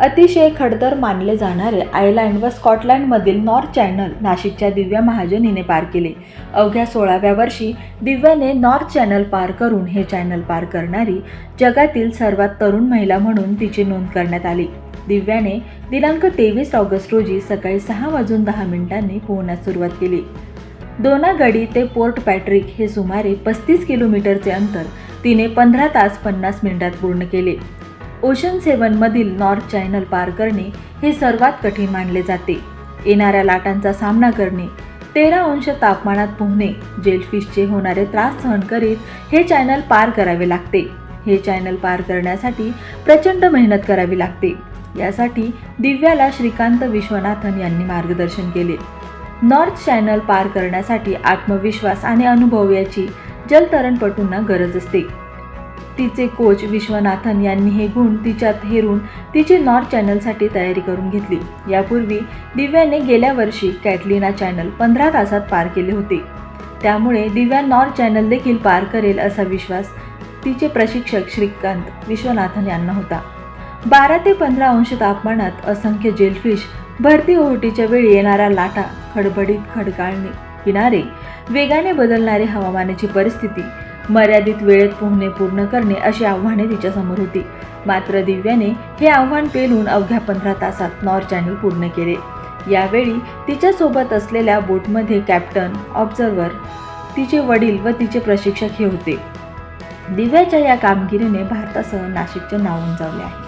अतिशय खडतर मानले जाणारे आयर्लंड व स्कॉटलंडमधील नॉर्थ चॅनल नाशिकच्या दिव्या महाजन हिने पार केले. अवघ्या 16व्या वर्षी दिव्याने नॉर्थ चॅनल पार करून हे चॅनल पार करणारी जगातील सर्वात तरुण महिला म्हणून तिची नोंद करण्यात आली. दिव्याने दिनांक 23 ऑगस्ट रोजी सकाळी 6:10 पोहण्यास सुरुवात केली. दोनागडी ते पोर्ट पॅट्रिक हे सुमारे 35 किलोमीटरचे अंतर तिने 15 तास 50 मिनिटात पूर्ण केले. ओशन 7 मधील नॉर्थ चॅनल पार करणे हे सर्वात कठीण मानले जाते. येणाऱ्या लाटांचा सामना करणे, 13 अंश तापमानात पोहणे, जेलफिशचे होणारे त्रास सहन करीत हे चॅनल पार करावे लागते. हे चॅनल पार करण्यासाठी प्रचंड मेहनत करावी लागते. यासाठी दिव्याला श्रीकांत विश्वनाथन यांनी मार्गदर्शन केले. नॉर्थ चॅनल पार करण्यासाठी आत्मविश्वास आणि अनुभव याची जलतरणपटूंना गरज असते. तिचे कोच विश्वनाथन यांनी हे गुण तिच्यात हेरून तिची नॉर्थ चॅनलसाठी तयारी करून घेतली. यापूर्वी दिव्याने गेल्या वर्षी कॅटलिना चॅनल 15 तासात पार केले होते. त्यामुळे दिव्या नॉर्थ चॅनल देखील पार करेल असा विश्वास तिचे प्रशिक्षक श्रीकांत विश्वनाथन यांना होता. 12 ते 15 अंश तापमानात असंख्य जेलफिश, भरती ओहोटीच्या वेळी येणाऱ्या लाटा, खडबडीत खडकाळणे, किनारे, वेगाने बदलणारे हवामानाची परिस्थिती, मर्यादित वेळेत पोहणे पूर्ण करणे अशी आव्हाने तिच्यासमोर होती. मात्र दिव्याने हे आव्हान पेलून अवघ्या 15 तासात नॉर्थ चॅनल पूर्ण केले. यावेळी तिच्यासोबत असलेल्या बोटमध्ये कॅप्टन, ऑब्झर्व्हर, तिचे वडील व तिचे प्रशिक्षक हे होते. दिव्याच्या या कामगिरीने भारतासह नाशिकचे नाव उंचावले आहे.